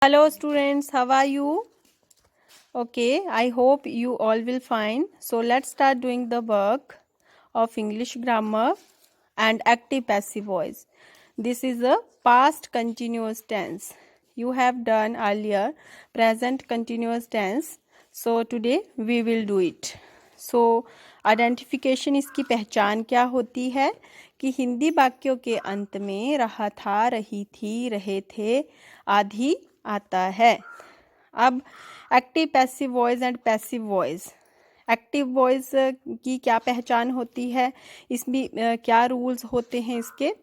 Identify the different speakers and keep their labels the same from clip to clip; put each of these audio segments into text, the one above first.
Speaker 1: Hello students, how are you? Okay, I hope you all will fine. So let's start doing the work of English grammar and active passive voice. This is a past continuous tense. You have done earlier present continuous tense. So today we will do it. So identification इसकी पहचान क्या होती है कि हिंदी वाक्यों के अंत में रहा था, रही थी, रहे थे आदि आता है। अब active passive voice and passive voice. Active voice की क्या पहचान होती है, इसमें क्या रूल्स होते हैं इसके।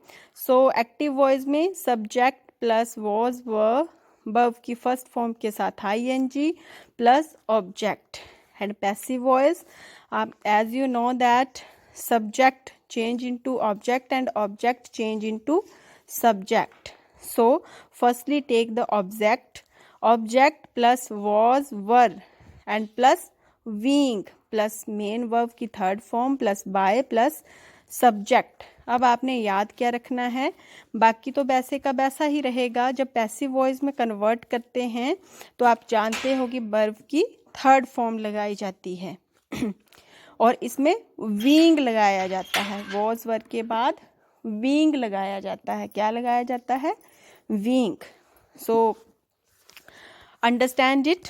Speaker 1: सो एक्टिव वॉइस में सब्जेक्ट प्लस वॉज वर्ब की फर्स्ट फॉर्म के साथ ING plus object. And passive voice, as you know that subject change into object and object change into subject. So firstly take the object plus was were and plus being plus main verb की third form plus by plus subject. अब आपने याद क्या रखना है, बाकी तो वैसे का वैसा ही रहेगा। जब पैसिव वॉइस में कन्वर्ट करते हैं तो आप जानते हो कि वर्ब की थर्ड फॉर्म लगाई जाती है और इसमें बीइंग लगाया जाता है। वॉज वर्ब के बाद बीइंग लगाया जाता है। क्या लगाया जाता है? Being. So understand it.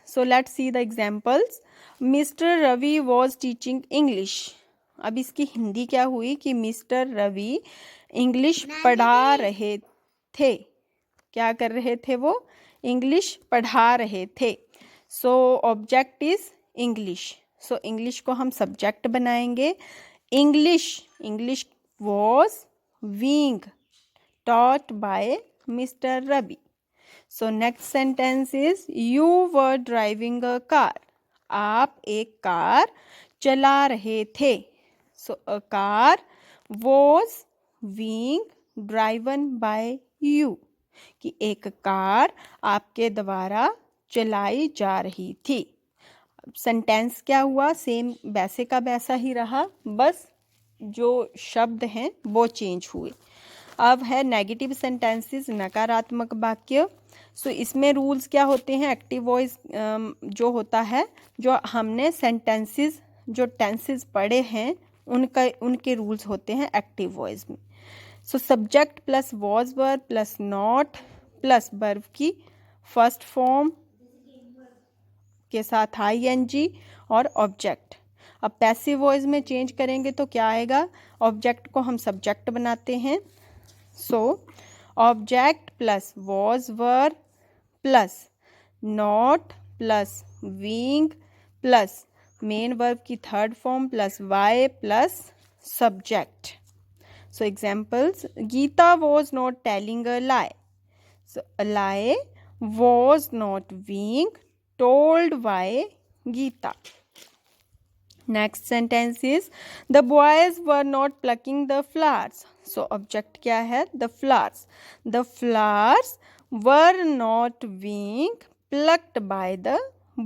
Speaker 1: So let's see the examples. Mister Ravi was teaching English. अब इसकी हिंदी क्या हुई कि मिस्टर रवि इंग्लिश पढ़ा रहे थे। क्या कर रहे थे वो? इंग्लिश पढ़ा रहे थे। So object is English. So English को हम सब्जेक्ट बनाएंगे। English was being taught by mister Ravi. So next sentence is you were driving a car. आप एक कार चला रहे थे। So a car was being driven by you, कि एक कार आपके द्वारा चलाई जा रही थी। सेंटेंस क्या हुआ? सेम वैसे का वैसा ही रहा, बस जो शब्द हैं वो चेंज हुए। अब है नेगेटिव सेंटेंसेस, नकारात्मक वाक्य। सो इसमें रूल्स क्या होते हैं? एक्टिव वॉइस जो होता है, जो हमने सेंटेंसेस जो टेंसेस पढ़े हैं उनके रूल्स होते हैं एक्टिव वॉइस में। So subject plus was verb plus not plus verb की फर्स्ट फॉर्म के साथ आईएनजी और ऑब्जेक्ट। अब पैसिव वॉइस में चेंज करेंगे तो क्या आएगा? ऑब्जेक्ट को हम सब्जेक्ट बनाते हैं। So object plus was verb plus not plus being plus main verb की third form plus by plus subject. So examples, Gita was not telling a lie. So a lie was not being told by Geeta. Next sentence is the boys were not plucking the flowers. So object क्या है? The flowers. The flowers were not being plucked by the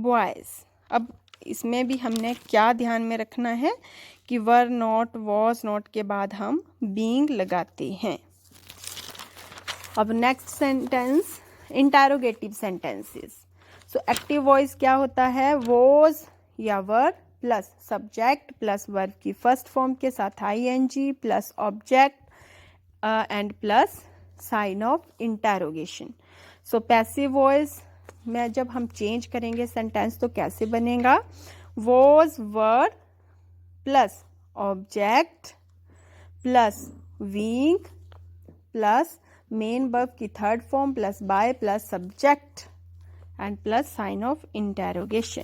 Speaker 1: boys. अब इसमें भी हमने क्या ध्यान में रखना है कि were not, was not के बाद हम being लगाते हैं। अब next sentence interrogative sentences. So active voice क्या होता है? वॉज या were plus subject plus verb की फर्स्ट फॉर्म के साथ ING plus object and plus sign of interrogation. So passive voice में जब हम चेंज करेंगे सेंटेंस तो कैसे बनेगा? Was were plus object plus being plus main verb की third form plus by plus subject and plus sign of interrogation.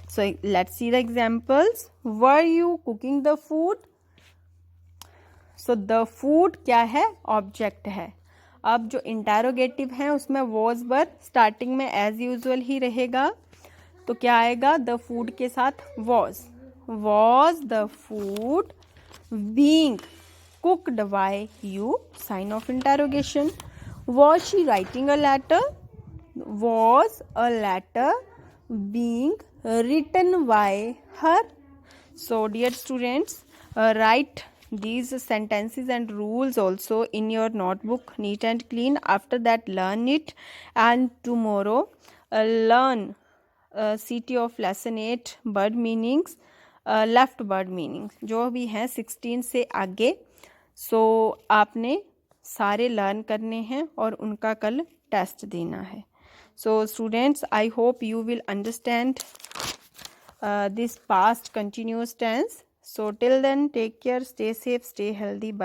Speaker 1: So let's see the examples. Were you cooking the food? So the food क्या है? Object है। अब जो interrogative है उसमें was verb starting में as usual ही रहेगा, तो क्या आएगा? द फूड के साथ was the food being cooked by you, sign of interrogation. Was she writing a letter? Was a letter being written by her? So dear students, write these sentences and rules also in your notebook neat and clean. After that learn it, and tomorrow learn CT of lesson 8 bird meanings, left bird meanings जो भी हैं 16 से आगे. सो आपने सारे learn करने हैं और उनका कल टेस्ट देना है. So students, I hope you will understand this past continuous tense. So till then, take care, stay safe, stay healthy. Bye.